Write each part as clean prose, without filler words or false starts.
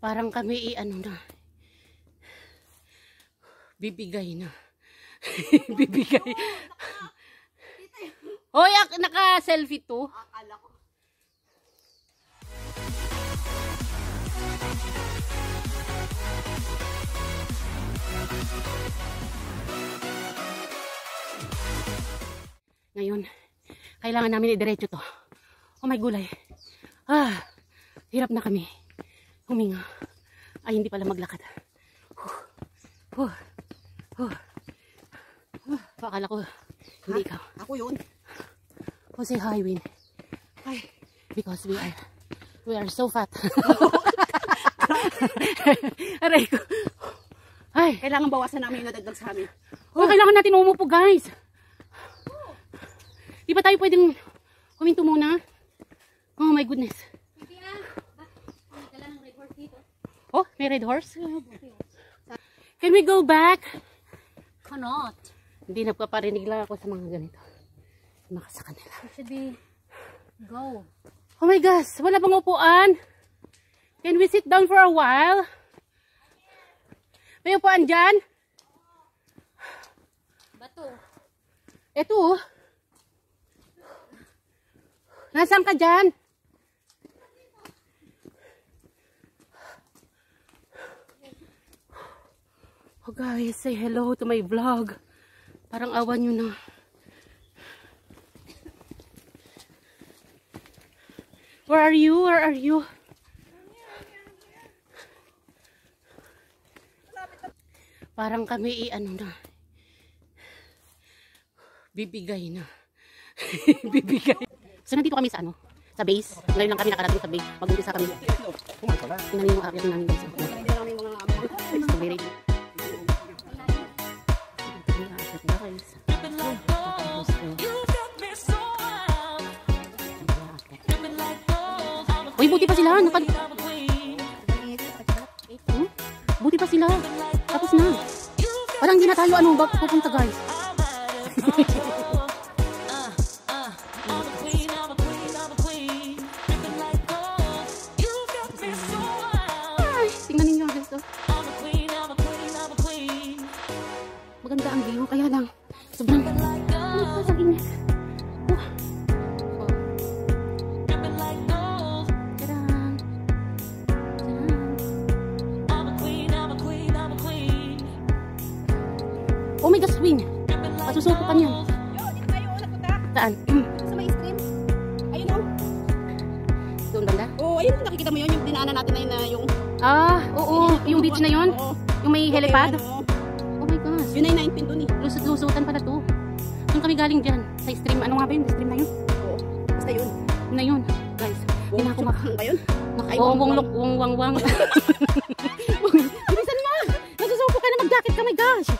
Parang kami ano na. Bibigay na. Bibigay. Hoy, naka-selfie to. Akala ko. Ngayon, kailangan namin i-diretso to. Oh my gulay. Hirap na kami. Huminga. Ay, hindi pala maglakad. Akala ko, hindi ikaw. Ako yun. Oh, say hi, Win. Ay. Because we are so fat. Aray ko. Ay. Kailangan bawasan namin yung nadagdag sa amin. Kailangan natin umupo, guys. Di ba tayo pwedeng huminto muna? Oh my goodness. Oh, may red horse? Can we go back? Cannot. Hindi, nagpaparinig lang ako sa mga ganito. Sa kanila. It should be go. Oh my gosh, wala bang upuan? Can we sit down for a while? May upuan dyan? Bato. Eto. Nasaan ka dyan? Oh guys, say hello to my vlog. Parang awan nyo na. Where are you? Where are you? Parang kami ano na. Bibigay na. Bibigay. So nandito kami sa ano? Sa base. Ngayon lang kami nakarating sa base. Mag-umpisa kami. Tingnan yung area namin guys. Strawberry. Uy, buti pa sila. Buti pa sila. Tapos na. Parang hindi na tayo pupunta guys. Ay, tingnan ninyo guys. Maganda ang view. Kaya lang. Sobrang init. Oh my gosh, Wing. Pasusuko ka niyan. Dito tayo nagpunta. Saan? Sa may stream. Ayun o. Doon banda? Oo, ayun. Nakikita mo yun. Yung dinaanan natin na yun na yung... Oo. Yung beach na yun? Oo. Yung may helipad? Oo. Oh my gosh. Yun ay 9 dun eh. Lusot-lusutan pala to. Doon kami galing dyan. Sa stream. Ano nga ba yun? Stream na yun? Oo. Basta yun. Yun na yun. Guys. Hindi na ako ba yun? Wang. Bilisan mo! Nasusuko ka na mag-jacket ka. My gosh!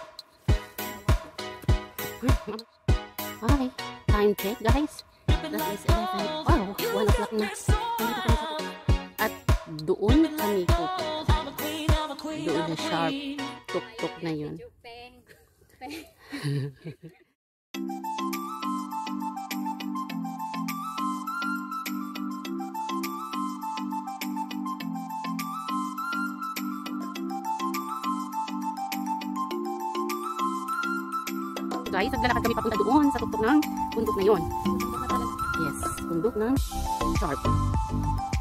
Okay. Time check, guys. That is 11. Wow, 1 o'clock na. At doon kami pupunta. Doon na sharp tuk-tuk na yun. Guys, naglalakad kami papunta doon sa tuktok ng bundok na yun. Yes, bundok ng sharp.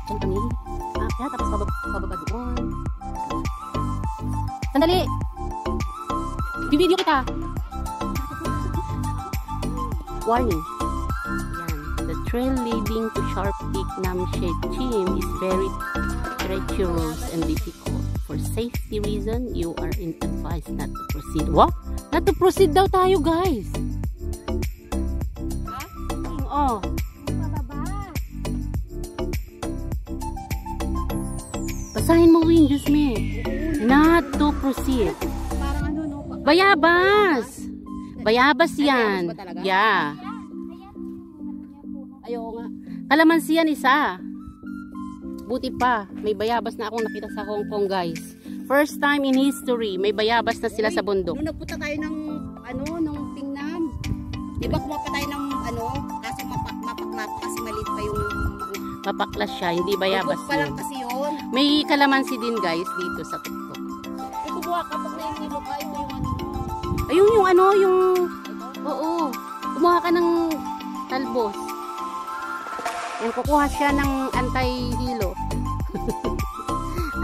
Diyan kami. Tapos pababa doon. Sandali! Bibideo kita! Warning. Yan. The trail leading to Sharp Peak Namche Chim is very treacherous and difficult. For safety reason, you are advised not to proceed. What? Not to proceed daw tayo, guys. Oh. Basahin mo, Win, Diyos me. Not to proceed. Parang ano, no? Bayabas. Bayabas yan. Yeah. Ayaw nga. Kalamansi yan isa. Buti pa, may bayabas na akong nakita sa Hong Kong, guys. First time in history, may bayabas na sila sa bundok. Nung nagpunta tayo ng, nung Tingnan. Diba kumapa tayo ng, kaso mapakla pa kasi maliit pa yung... Mapaklas siya, hindi bayabas pa lang kasi yun. May kalamansi din guys dito sa tuktok. May kumuha ka pag naisip mo ka, ito yung ano. Ayun yung ano, yung... Ito? Oo. Kumuha ka ng talbos. Yan, kukuha siya ng anti-hilo.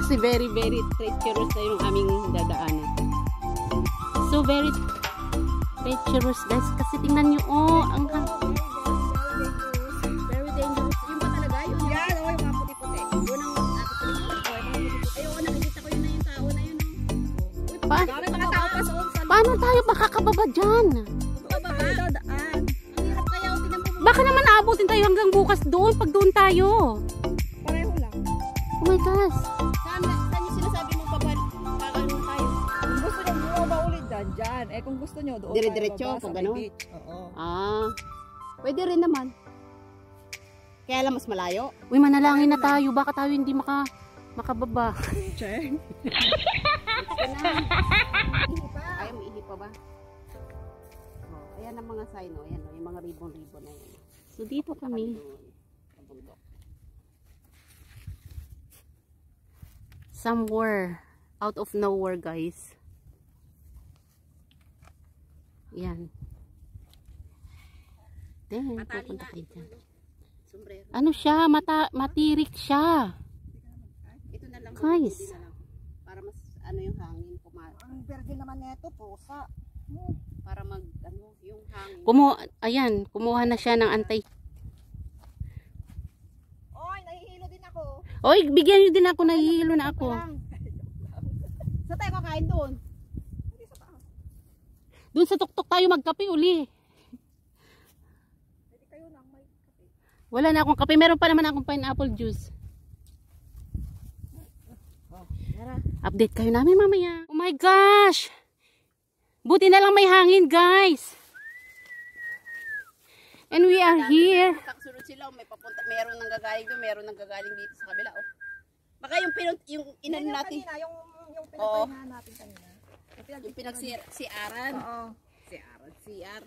Kasi very, very treacherous na yung aming dadaanan. So, very treacherous guys. Kasi tingnan nyo, oh, ang... Very dangerous. Yung ba talaga? Yun yan, oh, yung mga puti-puti. Yun ang ayoko, nakikita ko yun na yung tao na yun. Dami mga tao pa soon. Paano tayo makakababa dyan? Bababa? Daan. Ang hirap kaya, tingnan mo. Baka naman naabutin tayo hanggang bukas doon pag doon tayo. Pareho lang. Oh my gosh. Saan yung sinasabi mo kakano tayo? Kung gusto nyo bumaba ulit dyan. Eh kung gusto nyo doon Dire-diretso, tayo pag baba sa ano? may beach. Oo. Ah. Pwede rin naman. Kaya lang mas malayo. Uy, manalangin na tayo. Baka tayo hindi makababa. Check. Ay, may ihi pa ba? Oh, ayan ang mga sign, oh. Ayan, oh, yung mga ribbon-ribbon na yan. So dito kami. Somewhere out of nowhere, guys. Yan. Then, pupunta kayo dyan. Sombrero. Ano siya? Matirik siya. Ito na lang. Guys. Ito na lang. Para mas ano yung hangin Ang verde naman neto, pusa. para mag ano yung hangin. Kumuha na siya ng antay. Oy, nahihilo din ako. Oy, bigyan niyo din ako, nahihilo na ako. Sa tayo kakain doon. Doon sa tuktok tayo magkape uli. Pwede kayo nang may kape. Wala na akong kape, meron pa naman akong pineapple juice. Update kayo namin mamaya. Oh my gosh! Buti na lang may hangin, guys. And we are here. Kasunod sila, may papunta, meron nang gagaling doon, meron nang gagaling dito sa kabila. Oh. Baka yung inano natin. Kanina, yung pinagpahingahan natin kanina. Yung pinagsiaran. Oo. CR.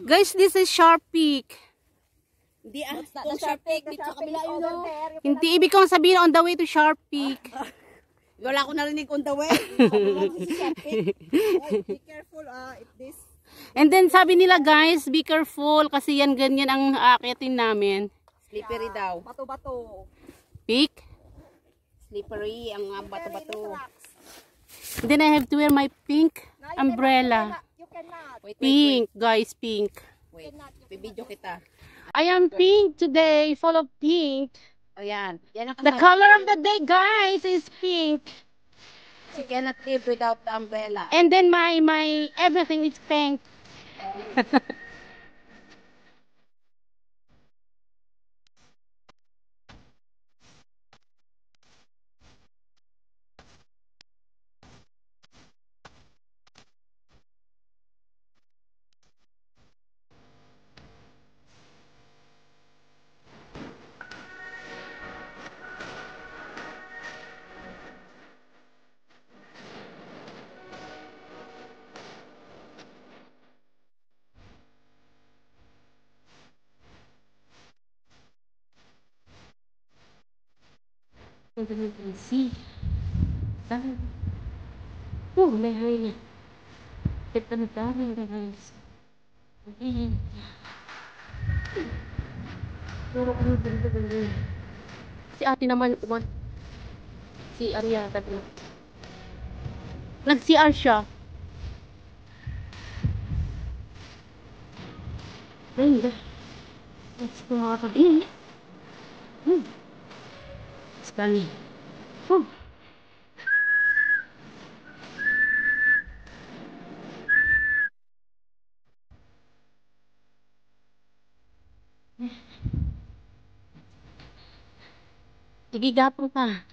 Guys, this is Sharp Peak. Hindi kung Sharp Peak, dito sa kabila yun, no? Hindi ibig kong sabihin on the way to Sharp Peak. Wala ko narinig on the way. Be careful, if this. And then sabi nila, guys, be careful kasi yan ganyan ang aakitin namin. Slippery daw. Bato-bato. Peak. Slippery ang bato-bato. Then I have to wear my pink umbrella. You cannot. Wait. Pink, guys, pink. Wait. Bibidyo kita. I am pink today, full of pink. O yan. Yan ang The color of the day, guys, is pink. You cannot live without the umbrella. And then my everything is pink. See. Oh, may hangin. Ito na tayo, guys. Si ate naman, si Arya, tabi. Nag-CR siya. Ay, let's go out of here. Sekali. Sige, gapon ka.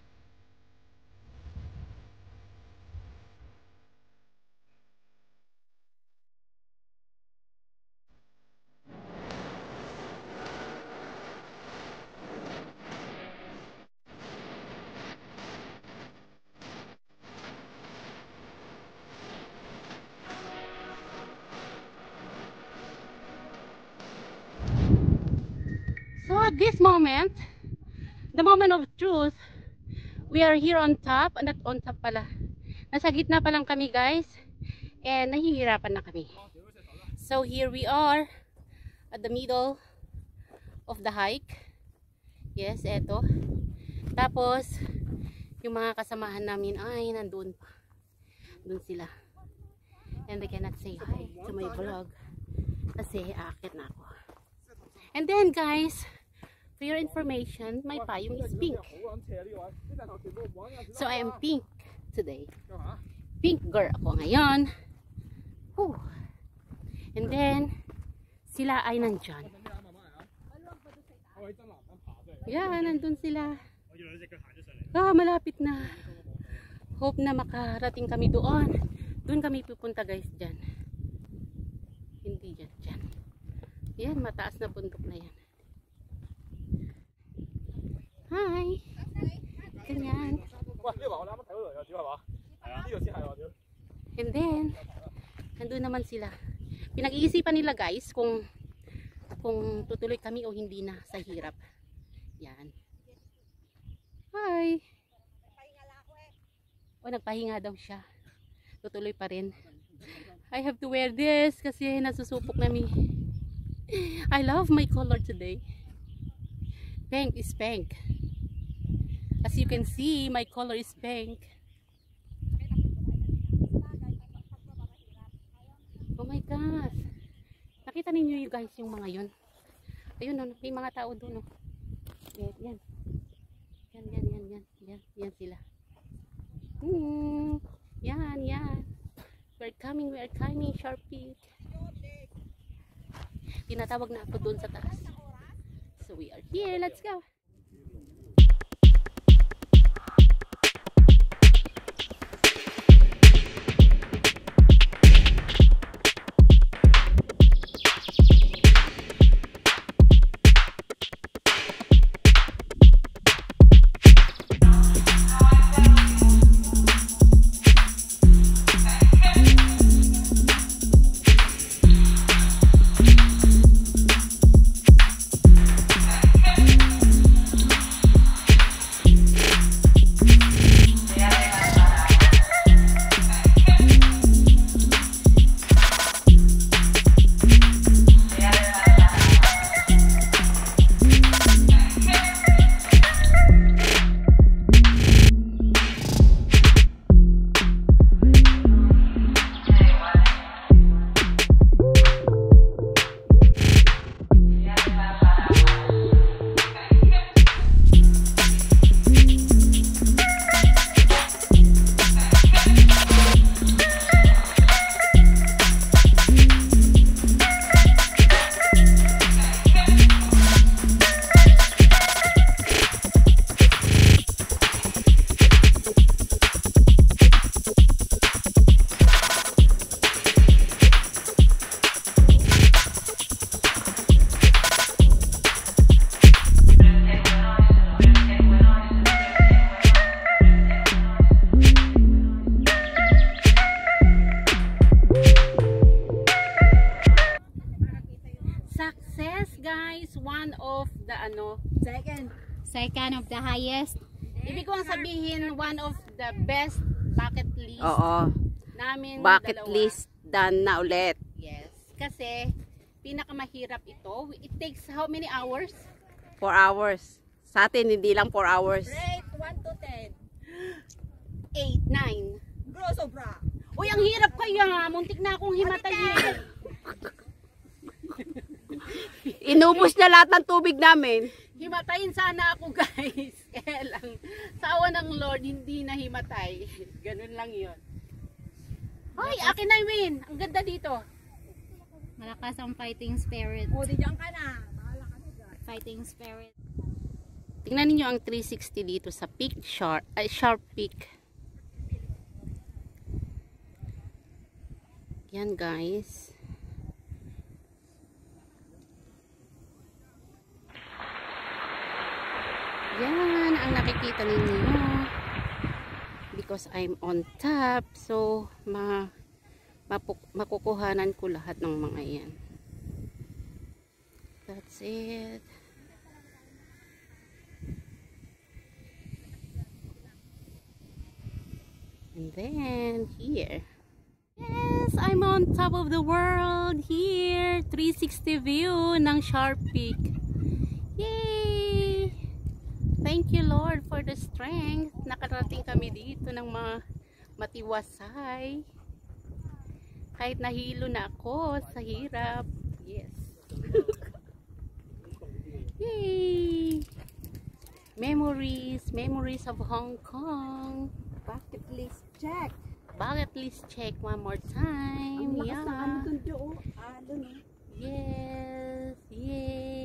So at this moment, the moment of truth, We are here on top. Not on top pala. Nasa gitna pa lang kami guys. And nahihirapan na kami. So here we are. At the middle of the hike. Yes, eto. Tapos, yung mga kasamahan namin ay nandun pa. Doon sila. And they cannot say hi to my vlog. Kasi aakit na ako. And then guys, for your information, my payong is pink. So I am pink today. Pink girl ako ngayon. Whew. And then, sila ay nandyan. Yeah, nandun sila. Malapit na. Hope na makarating kami doon. Doon kami pupunta guys dyan. Hindi dyan, dyan. Yan, mataas na bundok na yan. Hi! Ganyan. And then, nandun naman sila. Pinag-iisipan nila guys kung tutuloy kami o hindi na sa hirap. Yan. Hi! O, nagpahinga daw siya. Tutuloy pa rin. I have to wear this kasi nasusupok na mi. I love my color today. Pink is pink. As you can see, my color is pink. Oh my gosh. Nakita ninyo you guys yung mga yun. Ayun, may mga tao doon. Yan. Yan sila. Yan. We are coming, Sharp Peak. Tinatawag na ako doon sa taas. So we are here, let's go. One of the second of the highest. Ibig kong sabihin one of the best bucket list. Namin bucket dalawa. list done na ulit. Yes. Kasi pinakamahirap ito. It takes how many hours? 4 hours. Sa atin hindi lang 4 hours. Rate 1 to 10. 8, 9. Bro, sobra. Uy, ang hirap kaya. Muntik na akong himatayin. Inubos na lahat ng tubig namin. Himatayin sana ako guys. Kaya lang, sa awa ng Lord, hindi na himatay. Ganun lang yun. Hoy, akin na win. Ang ganda dito. Malakas ang fighting spirit. O, di dyan ka na. Bahala ka na dyan. Fighting spirit. Tingnan niyo ang 360 dito sa Sharp Peak. Yan guys. Yan ang nakikita ninyo. Because I'm on top, so makukuhanan ko lahat ng mga yan. That's it. And then here. Yes, I'm on top of the world here. 360 view ng Sharp Peak. Yay! Thank you Lord for the strength. Nakarating kami dito ng matiwasay. Kahit nahilo na ako sa hirap. Yes. Yay! Memories of Hong Kong. Bucket list check. Bucket list check one more time. Ang lakas ng ano Yeah. dun, Jo. Ah, dun, eh. Yes. Yay.